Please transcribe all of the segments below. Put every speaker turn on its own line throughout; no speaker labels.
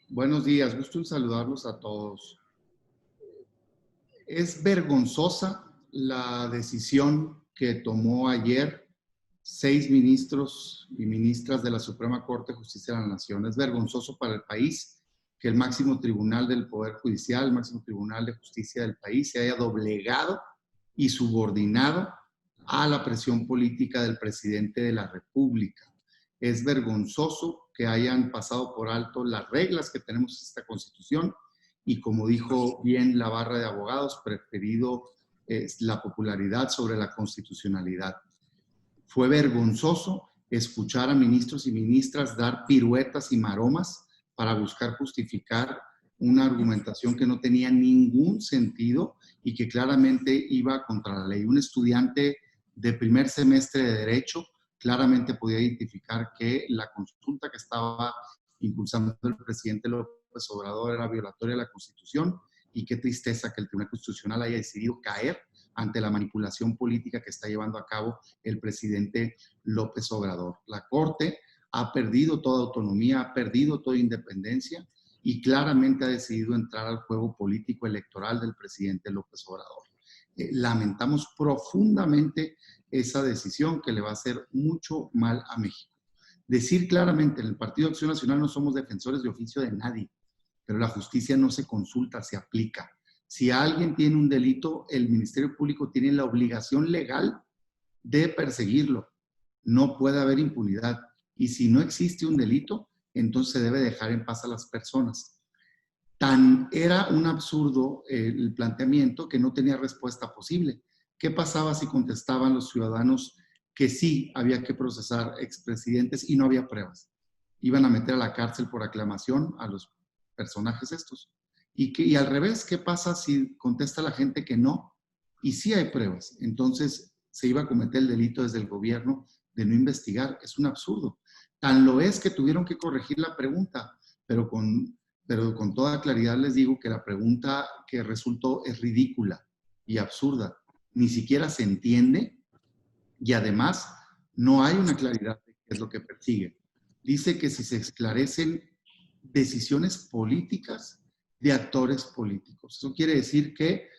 Buenos días, gusto en saludarlos a todos. Es vergonzosa la decisión que tomó ayer 6 ministros y ministras de la Suprema Corte de Justicia de la Nación. Es vergonzoso para el país que el máximo tribunal del Poder Judicial, el máximo tribunal de justicia del país, se haya doblegado y subordinado a la presión política del presidente de la República. Es vergonzoso que hayan pasado por alto las reglas que tenemos en esta Constitución y, como dijo bien la barra de abogados, preferido la popularidad sobre la constitucionalidad. Fue vergonzoso escuchar a ministros y ministras dar piruetas y maromas para buscar justificar una argumentación que no tenía ningún sentido y que claramente iba contra la ley. Un estudiante de primer semestre de Derecho claramente podía identificar que la consulta que estaba impulsando el presidente López Obrador era violatoria de la Constitución, y qué tristeza que el Tribunal Constitucional haya decidido caer ante la manipulación política que está llevando a cabo el presidente López Obrador. La Corte ha perdido toda autonomía, ha perdido toda independencia y claramente ha decidido entrar al juego político electoral del presidente López Obrador. Lamentamos profundamente esa decisión que le va a hacer mucho mal a México. Decir claramente, en el Partido de Acción Nacional no somos defensores de oficio de nadie, pero la justicia no se consulta, se aplica. Si alguien tiene un delito, el Ministerio Público tiene la obligación legal de perseguirlo. No puede haber impunidad. Y si no existe un delito, entonces se debe dejar en paz a las personas. Tan era un absurdo el planteamiento que no tenía respuesta posible. ¿Qué pasaba si contestaban los ciudadanos que sí había que procesar expresidentes y no había pruebas? Iban a meter a la cárcel por aclamación a los personajes estos. Y al revés, ¿qué pasa si contesta la gente que no? Y sí hay pruebas. Entonces se iba a cometer el delito desde el gobierno de no investigar. Es un absurdo. Tan lo es que tuvieron que corregir la pregunta, pero con toda claridad les digo que la pregunta que resultó es ridícula y absurda. Ni siquiera se entiende y además no hay una claridad de qué es lo que persigue. Dice que si se esclarecen decisiones políticas de actores políticos. Eso quiere decir que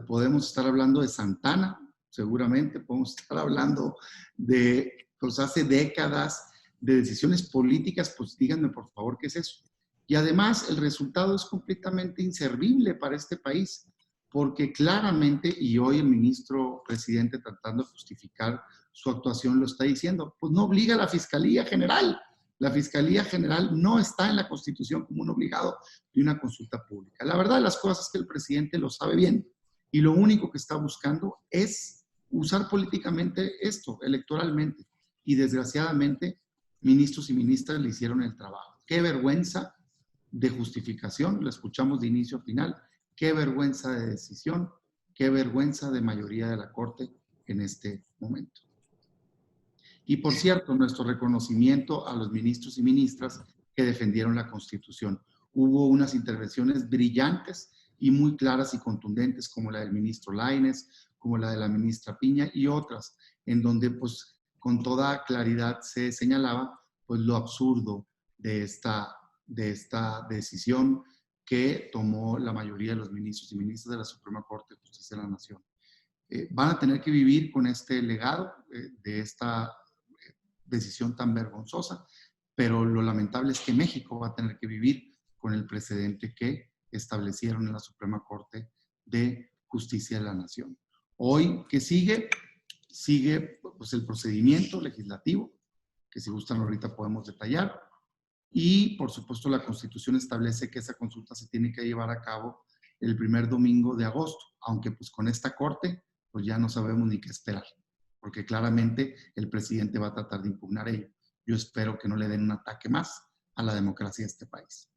podemos estar hablando de Santana, seguramente podemos estar hablando de, pues hace décadas, de decisiones políticas. Pues díganme por favor qué es eso. Y además el resultado es completamente inservible para este país, porque claramente, y hoy el ministro presidente tratando de justificar su actuación lo está diciendo, pues no obliga a la Fiscalía General. La Fiscalía General no está en la Constitución como un obligado de una consulta pública. La verdad de las cosas es que el presidente lo sabe bien y lo único que está buscando es usar políticamente esto, electoralmente. Y desgraciadamente, ministros y ministras le hicieron el trabajo. Qué vergüenza de justificación, lo escuchamos de inicio a final, qué vergüenza de decisión, qué vergüenza de mayoría de la Corte en este momento. Y por cierto, nuestro reconocimiento a los ministros y ministras que defendieron la Constitución. Hubo unas intervenciones brillantes y muy claras y contundentes, como la del ministro Lainez, como la de la ministra Piña y otras, en donde pues con toda claridad se señalaba pues lo absurdo de esta decisión que tomó la mayoría de los ministros y ministras de la Suprema Corte de Justicia de la Nación. Van a tener que vivir con este legado de esta decisión tan vergonzosa, pero lo lamentable es que México va a tener que vivir con el precedente que establecieron en la Suprema Corte de Justicia de la Nación. Hoy, ¿qué sigue? Sigue pues, el procedimiento legislativo, que si gustan ahorita podemos detallar, y por supuesto la Constitución establece que esa consulta se tiene que llevar a cabo el primer domingo de agosto, aunque pues con esta Corte pues ya no sabemos ni qué esperar, porque claramente el presidente va a tratar de impugnar ello. Yo espero que no le den un ataque más a la democracia de este país.